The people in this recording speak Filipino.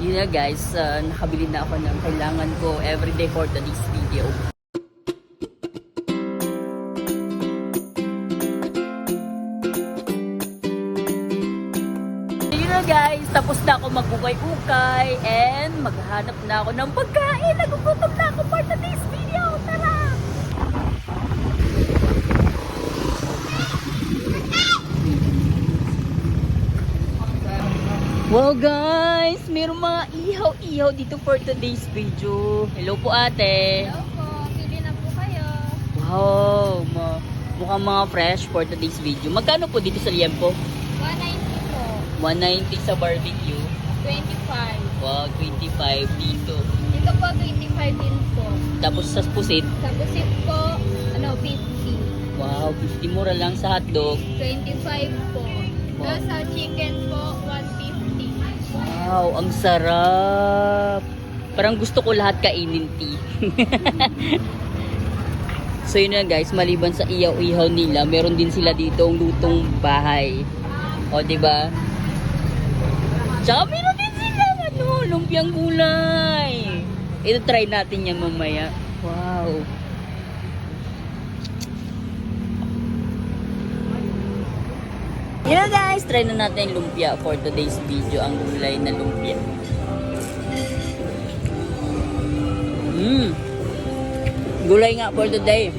Yun na guys, nakabili na ako ng kailangan ko everyday for today's video. Yun na guys, tapos na ako magukay-ukay and maghanap na ako ng pagkain. Nagugutom na ako for today's video. Tara! Wow guys, mayroong mga ihaw-ihaw dito for today's video. Hello po ate. Hello po, pili na po kayo. Wow, mukhang mga fresh for today's video. Magkano po dito sa liempo? 190 po. 190 sa barbecue. 25. Wow, 25 dito. Dito po 25 din po. Tapos sa pusit, Sa busit po, 50. wow, 50 mura lang sa hotdog. 25 po. Wow. Tapos sa chicken po, 150. Wow, ang sarap. Parang gusto ko lahat kainin, tea. So yun na guys, maliban sa ihaw-ihaw nila, meron din sila dito ang lutong bahay. O, diba? Tsaka meron din sila, lumpiang gulay. Ito, try natin yan mamaya. Wow. Yun na guys, try na natin yung lumpia for today's video, ang gulay na lumpia. Gulay nga for today.